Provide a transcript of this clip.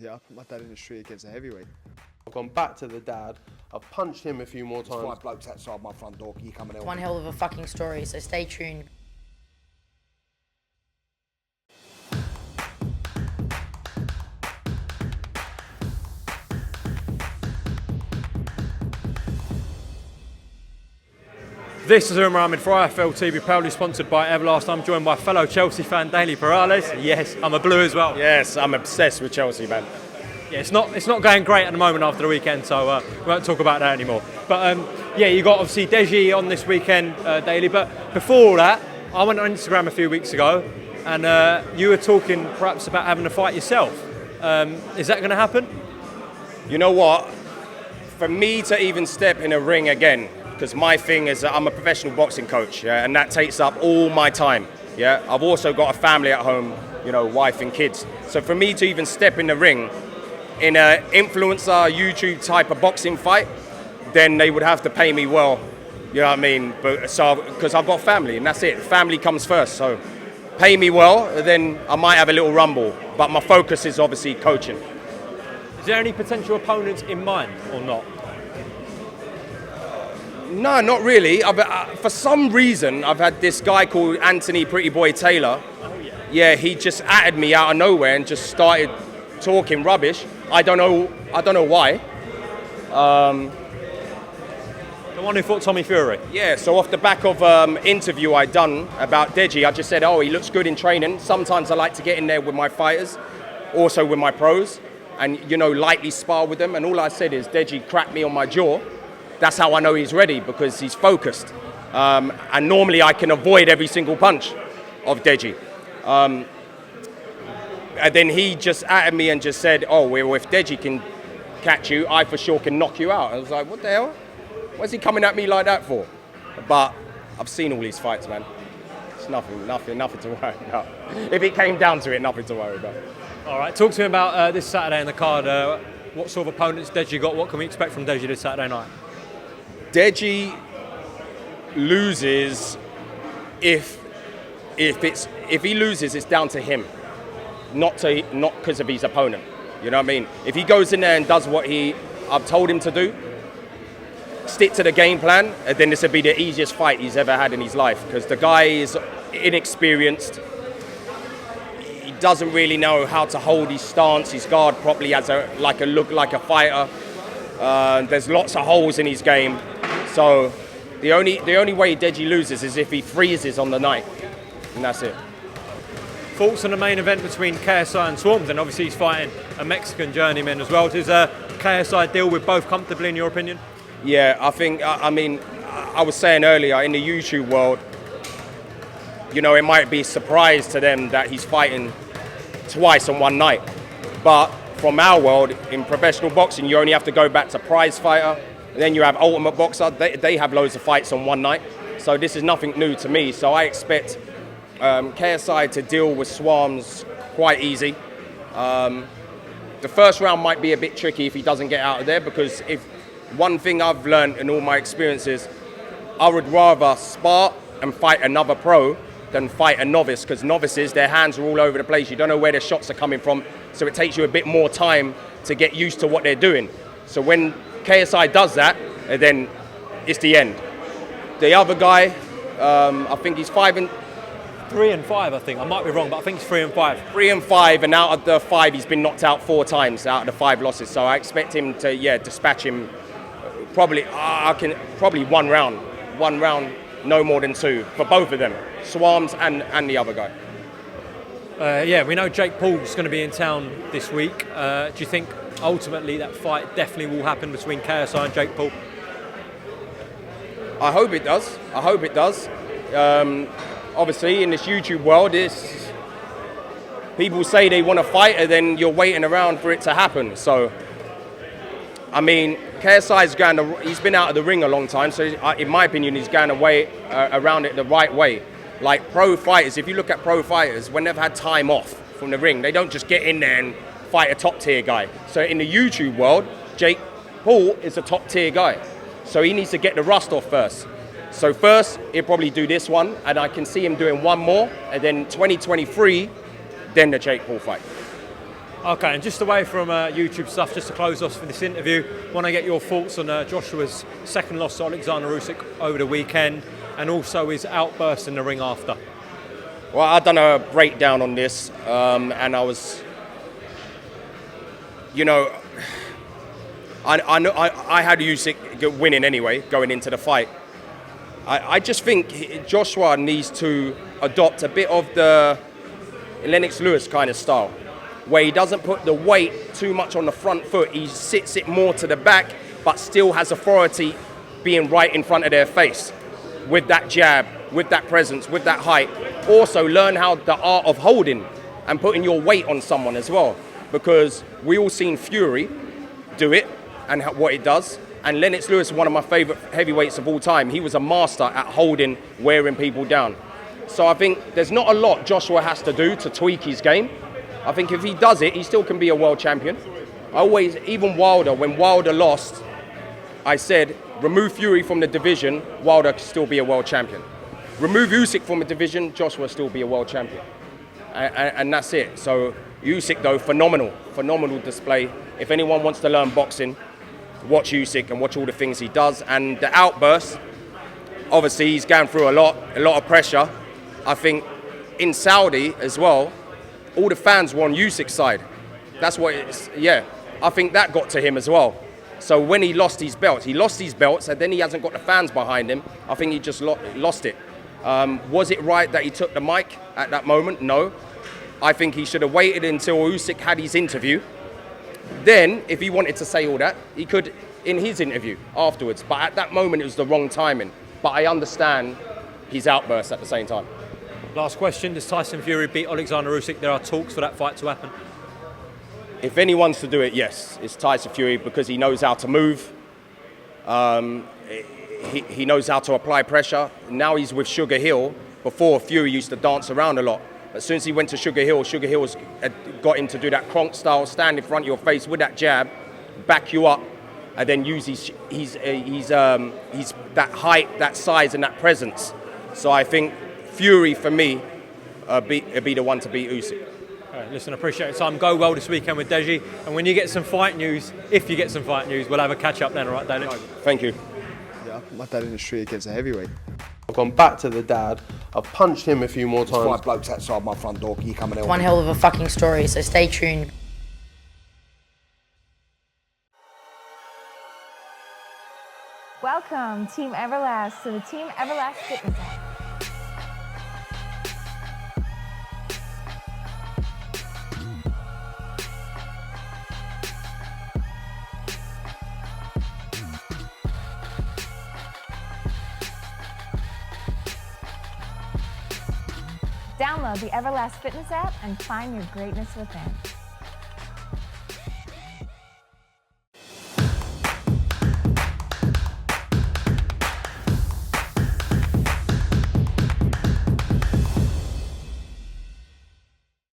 Yeah, I put my dad in the street against a heavyweight. I've gone back to the dad. I've punched him a few more times. 5 blokes outside my front door. Can you come and help One me? hell of a fucking story, so stay tuned. This is Umar Ahmed for IFL TV, proudly sponsored by Everlast. I'm joined by fellow Chelsea fan Daley Perales. Yes, I'm a blue as well. Yes, I'm obsessed with Chelsea, man. Yeah, it's not going great at the moment after the weekend, so we won't talk about that anymore. But yeah, you got obviously Deji on this weekend, Daley. But before all that, I went on Instagram a few weeks ago, and you were talking perhaps about having a fight yourself. Is that going to happen? You know what? For me to even step in a ring again, because my thing is that I'm a professional boxing coach, yeah, and that takes up all my time. Yeah, I've also got a family at home, you know, wife and kids. So for me to even step in the ring in an influencer YouTube type of boxing fight, then they would have to pay me well. You know what I mean? But so because I've got family, and that's it. Family comes first. So pay me well, then I might have a little rumble. But my focus is obviously coaching. Is there any potential opponents in mind or not? No, not really. For some reason, I've had this guy called Anthony Pretty Boy Taylor. Oh, yeah. Yeah, he just added me out of nowhere and just started talking rubbish. I don't know why. The one who fought Tommy Fury. Yeah, so off the back of interview I done about Deji, I just said, oh, he looks good in training. Sometimes I like to get in there with my fighters, also with my pros, and, you know, lightly spar with them. And all I said is Deji cracked me on my jaw. That's how I know he's ready, because he's focused. And normally I can avoid every single punch of Deji. And then he just added me and just said, oh, well, if Deji can catch you, I for sure can knock you out. I was like, what the hell? What's he coming at me like that for? But I've seen all these fights, man. It's nothing to worry about. If it came down to it, nothing to worry about. All right, talk to me about this Saturday in the card. What sort of opponents Deji got? What can we expect from Deji this Saturday night? Deji loses if he loses, it's down to him, not because of his opponent. You know what I mean? If he goes in there and does what I've told him to do, stick to the game plan, and then this will be the easiest fight he's ever had in his life, because the guy is inexperienced. He doesn't really know how to hold his stance, his guard properly, has a look like a fighter. There's lots of holes in his game. So the only way Deji loses is if he freezes on the night, and that's it. Thoughts on the main event between KSI and Swarms, and obviously he's fighting a Mexican journeyman as well. Does KSI deal with both comfortably, in your opinion? Yeah, I think, I mean, I was saying earlier, in the YouTube world, you know, it might be a surprise to them that he's fighting twice on one night. But from our world, in professional boxing, you only have to go back to prize fighter. Then you have Ultimate Boxer. They have loads of fights on one night. So this is nothing new to me. So I expect KSI to deal with Swarms quite easy. The first round might be a bit tricky if he doesn't get out of there, because if one thing I've learned in all my experiences, I would rather spar and fight another pro than fight a novice, because novices, their hands are all over the place. You don't know where their shots are coming from. So it takes you a bit more time to get used to what they're doing. So when KSI does that, and then it's the end. The other guy, I think he's 3 and 5, I think. I might be wrong, but I think it's 3 and 5. 3 and 5, and out of the 5, he's been knocked out 4 times out of the 5 losses. So I expect him to, dispatch him. Probably one round, no more than 2 for both of them, Swarms and the other guy. We know Jake Paul's going to be in town this week. Do you think ultimately that fight definitely will happen between KSI and Jake Paul? I hope it does. Obviously, in this YouTube world, people say they want to fight, and then you're waiting around for it to happen. So, I mean, KSI's he's been out of the ring a long time, so in my opinion, he's going around it the right way. Like pro fighters, if you look at pro fighters, when they've had time off from the ring, they don't just get in there and fight a top tier guy. So in the YouTube world, Jake Paul is a top tier guy. So he needs to get the rust off first. So first, he'll probably do this one, and I can see him doing one more, and then 2023, then the Jake Paul fight. Okay, and just away from YouTube stuff, just to close off for this interview, want to get your thoughts on Joshua's second loss to Alexander Usyk over the weekend, and also his outburst in the ring after. Well, I've done a breakdown on this, and I was, you know, I had Usyk winning anyway, going into the fight. I just think Joshua needs to adopt a bit of the Lennox Lewis kind of style, where he doesn't put the weight too much on the front foot. He sits it more to the back, but still has authority being right in front of their face with that jab, with that presence, with that height. Also learn how the art of holding and putting your weight on someone as well, because we all seen Fury do it and what it does. And Lennox Lewis is one of my favorite heavyweights of all time. He was a master at holding, wearing people down. So I think there's not a lot Joshua has to do to tweak his game. I think if he does it, he still can be a world champion. Even Wilder, when Wilder lost, I said, remove Fury from the division, Wilder could still be a world champion. Remove Usyk from the division, Joshua will still be a world champion. And that's it. So Usyk, though, phenomenal display. If anyone wants to learn boxing, watch Usyk and watch all the things he does. And the outburst, obviously he's going through a lot of pressure. I think in Saudi as well, all the fans were on Usyk's side. That's what it's, yeah. I think that got to him as well. So when he lost his belts and then he hasn't got the fans behind him. I think he just lost it. Was it right that he took the mic at that moment? No. I think he should have waited until Usyk had his interview. Then, if he wanted to say all that, he could in his interview afterwards. But at that moment, it was the wrong timing. But I understand his outburst at the same time. Last question, does Tyson Fury beat Alexander Usyk? There are talks for that fight to happen. If anyone's to do it, yes, it's Tyson Fury, because he knows how to move. He knows how to apply pressure. Now he's with Sugar Hill. Before, Fury used to dance around a lot. As soon as he went to Sugar Hill's got him to do that Kronk style, stand in front of your face with that jab, back you up, and then use his that height, that size, and that presence. So I think Fury, for me, be the one to beat Usyk. All right, listen, appreciate your time. Go well this weekend with Deji. And when you get some fight news, if you get some fight news, we'll have a catch up then, all right, Daley? Thank you. Yeah, my dad in the street against a heavyweight. I've gone back to the dad. I've punched him a few more There's times. 5 blokes outside my front door. Can you come and help One me? hell of a fucking story, so stay tuned. Welcome, Team Everlast, to the Team Everlast Fitness app. Download the Everlast Fitness app and find your greatness within.